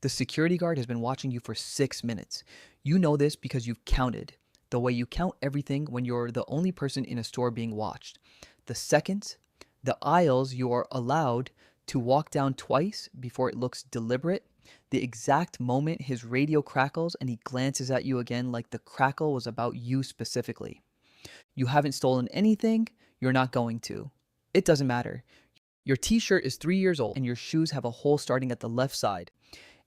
The security guard has been watching you for 6 minutes. You know this because you've counted, the way you count everything when you're the only person in a store being watched. The seconds, the aisles you are allowed to walk down twice before it looks deliberate, the exact moment his radio crackles and he glances at you again like the crackle was about you specifically. You haven't stolen anything, you're not going to. It doesn't matter. Your t shirt is 3 years old and your shoes have a hole starting at the left side.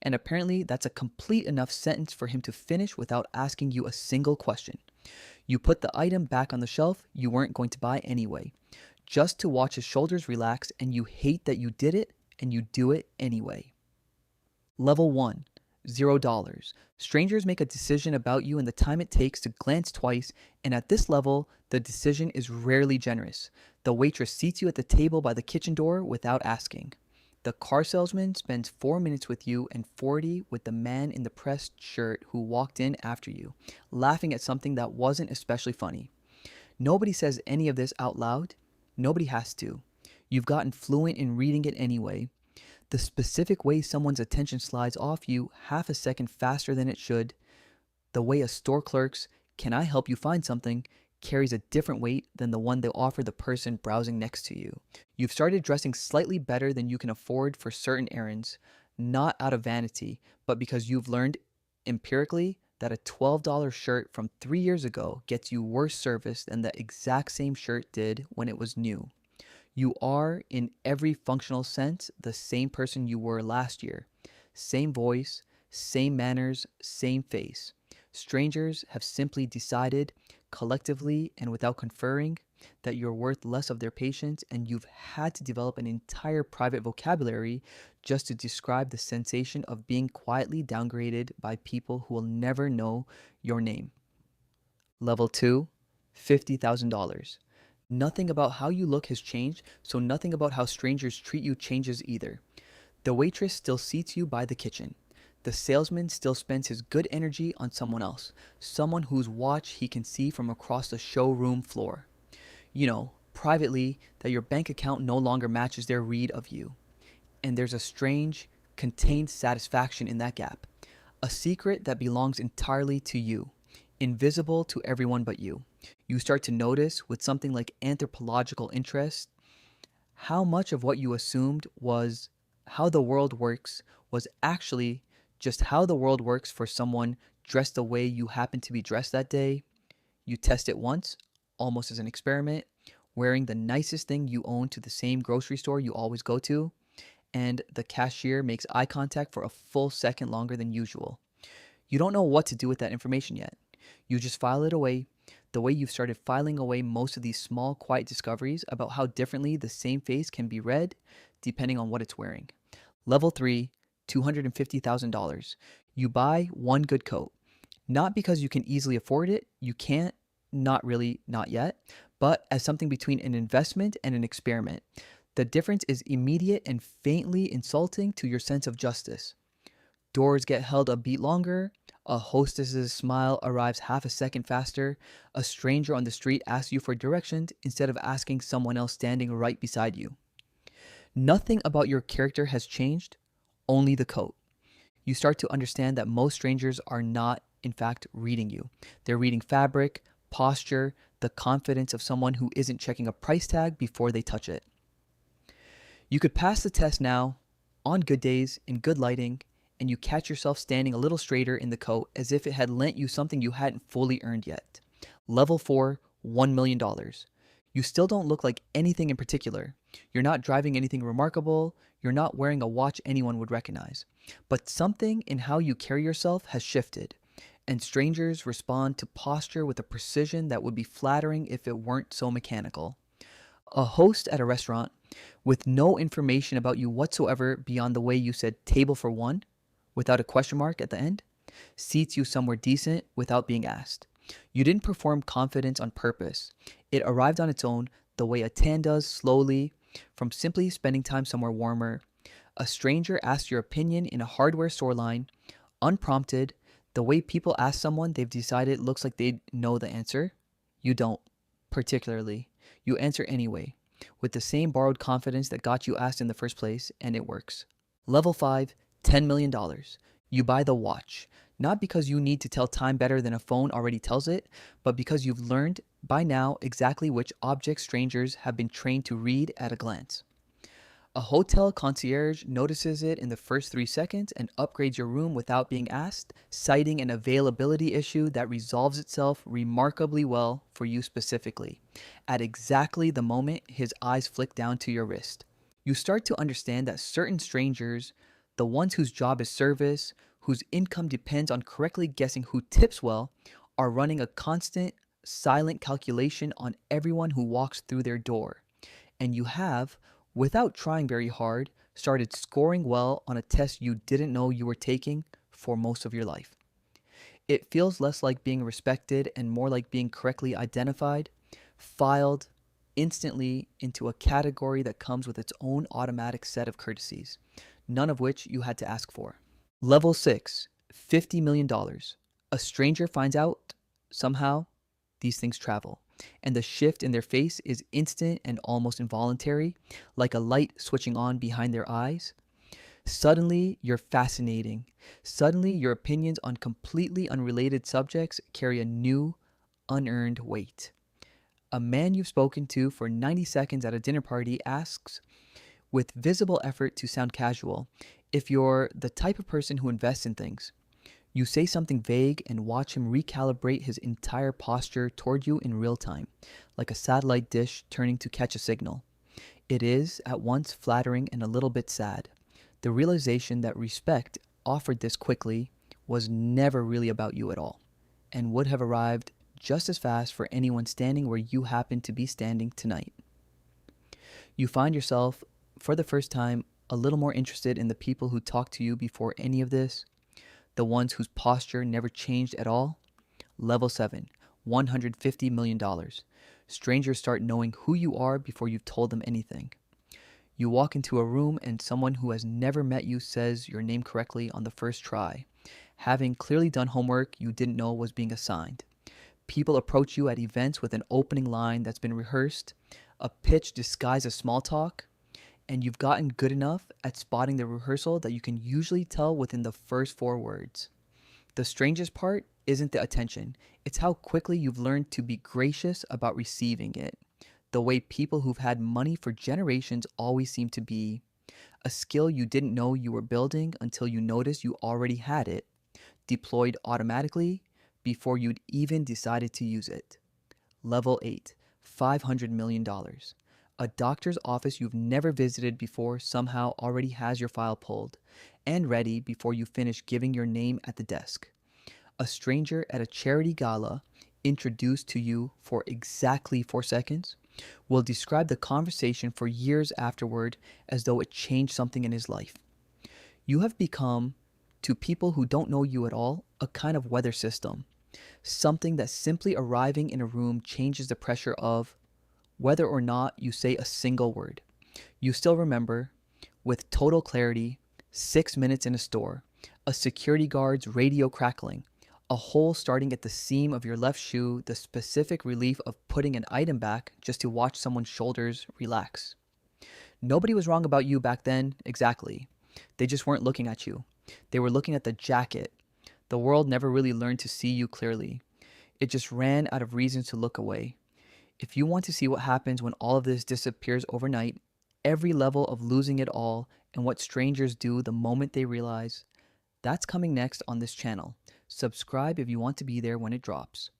And apparently, that's a complete enough sentence for him to finish without asking you a single question. You put the item back on the shelf you weren't going to buy anyway, just to watch his shoulders relax, and you hate that you did it, and you do it anyway. Level 1, $0. Strangers make a decision about you in the time it takes to glance twice, and at this level, the decision is rarely generous. The waitress seats you at the table by the kitchen door without asking. The car salesman spends 4 minutes with you and 40 with the man in the pressed shirt who walked in after you, laughing at something that wasn't especially funny. Nobody says any of this out loud. Nobody has to. You've gotten fluent in reading it anyway. The specific way someone's attention slides off you half a second faster than it should, the way a store clerk's "can I help you find something" carries a different weight than the one they offer the person browsing next to you. You've started dressing slightly better than you can afford for certain errands, not out of vanity, but because you've learned empirically that a $12 shirt from 3 years ago gets you worse service than the exact same shirt did when it was new. You are, in every functional sense, the same person you were last year. Same voice, same manners, same face. Strangers have simply decided, collectively and without conferring, that you're worth less of their patience, and you've had to develop an entire private vocabulary just to describe the sensation of being quietly downgraded by people who will never know your name. Level 2, $50,000. Nothing about how you look has changed, so nothing about how strangers treat you changes either. The waitress still seats you by the kitchen. The salesman still spends his good energy on someone else, someone whose watch he can see from across the showroom floor. You know, privately, that your bank account no longer matches their read of you. And there's a strange, contained satisfaction in that gap. A secret that belongs entirely to you, invisible to everyone but you. You start to notice, with something like anthropological interest, how much of what you assumed was how the world works was actually just how the world works for someone dressed the way you happen to be dressed that day. You test it once, almost as an experiment, wearing the nicest thing you own to the same grocery store you always go to, and the cashier makes eye contact for a full second longer than usual. You don't know what to do with that information yet. You just file it away, the way you've started filing away most of these small, quiet discoveries about how differently the same face can be read depending on what it's wearing. Level 3, $250,000. You buy one good coat. Not because you can easily afford it, you can't, not really, not yet, but as something between an investment and an experiment. The difference is immediate and faintly insulting to your sense of justice. Doors get held a beat longer, a hostess's smile arrives half a second faster, a stranger on the street asks you for directions instead of asking someone else standing right beside you. Nothing about your character has changed, only the coat. You start to understand that most strangers are not, in fact, reading you. They're reading fabric, posture, the confidence of someone who isn't checking a price tag before they touch it. You could pass the test now, on good days, in good lighting, and you catch yourself standing a little straighter in the coat as if it had lent you something you hadn't fully earned yet. Level 4, $1 million. You still don't look like anything in particular. You're not driving anything remarkable. You're not wearing a watch anyone would recognize. But something in how you carry yourself has shifted, and strangers respond to posture with a precision that would be flattering if it weren't so mechanical. A host at a restaurant, with no information about you whatsoever beyond the way you said "table for one," without a question mark at the end, seats you somewhere decent without being asked. You didn't perform confidence on purpose. It arrived on its own, the way a tan does, slowly, from simply spending time somewhere warmer. A stranger asked your opinion in a hardware store line, unprompted, the way people ask someone they've decided looks like they know the answer. You don't, particularly. You answer anyway, with the same borrowed confidence that got you asked in the first place, and it works. Level 5, $10 million. You buy the watch, not because you need to tell time better than a phone already tells it, but because you've learned by now exactly which objects strangers have been trained to read at a glance. A hotel concierge notices it in the first 3 seconds and upgrades your room without being asked, citing an availability issue that resolves itself remarkably well for you specifically, at exactly the moment his eyes flick down to your wrist. You start to understand that certain strangers, the ones whose job is service, whose income depends on correctly guessing who tips well, are running a constant, silent calculation on everyone who walks through their door. And you have, without trying very hard, started scoring well on a test you didn't know you were taking for most of your life. It feels less like being respected and more like being correctly identified, filed instantly into a category that comes with its own automatic set of courtesies, none of which you had to ask for. Level 6, $50 million. A stranger finds out somehow these things travel, and the shift in their face is instant and almost involuntary, like a light switching on behind their eyes. Suddenly, you're fascinating. Suddenly, your opinions on completely unrelated subjects carry a new, unearned weight. A man you've spoken to for 90 seconds at a dinner party asks, with visible effort to sound casual, if you're the type of person who invests in things. You say something vague and watch him recalibrate his entire posture toward you in real time, like a satellite dish turning to catch a signal. It is, at once, flattering and a little bit sad. The realization that respect, offered this quickly, was never really about you at all, and would have arrived just as fast for anyone standing where you happen to be standing tonight. You find yourself, for the first time, a little more interested in the people who talked to you before any of this, the ones whose posture never changed at all. Level 7, $150 million. Strangers start knowing who you are before you've told them anything. You walk into a room and someone who has never met you says your name correctly on the first try, having clearly done homework you didn't know was being assigned. People approach you at events with an opening line that's been rehearsed, a pitch disguised as small talk, and you've gotten good enough at spotting the rehearsal that you can usually tell within the first 4 words. The strangest part isn't the attention, it's how quickly you've learned to be gracious about receiving it, the way people who've had money for generations always seem to be, a skill you didn't know you were building until you noticed you already had it, deployed automatically before you'd even decided to use it. Level 8, $500 million. A doctor's office you've never visited before somehow already has your file pulled and ready before you finish giving your name at the desk. A stranger at a charity gala, introduced to you for exactly 4 seconds, will describe the conversation for years afterward as though it changed something in his life. You have become, to people who don't know you at all, a kind of weather system, something that simply arriving in a room changes the pressure of whether or not you say a single word. You still remember, with total clarity, 6 minutes in a store, a security guard's radio crackling, a hole starting at the seam of your left shoe, the specific relief of putting an item back just to watch someone's shoulders relax. Nobody was wrong about you back then, exactly. They just weren't looking at you. They were looking at the jacket. The world never really learned to see you clearly. It just ran out of reasons to look away. If you want to see what happens when all of this disappears overnight, every level of losing it all, and what strangers do the moment they realize, that's coming next on this channel. Subscribe if you want to be there when it drops.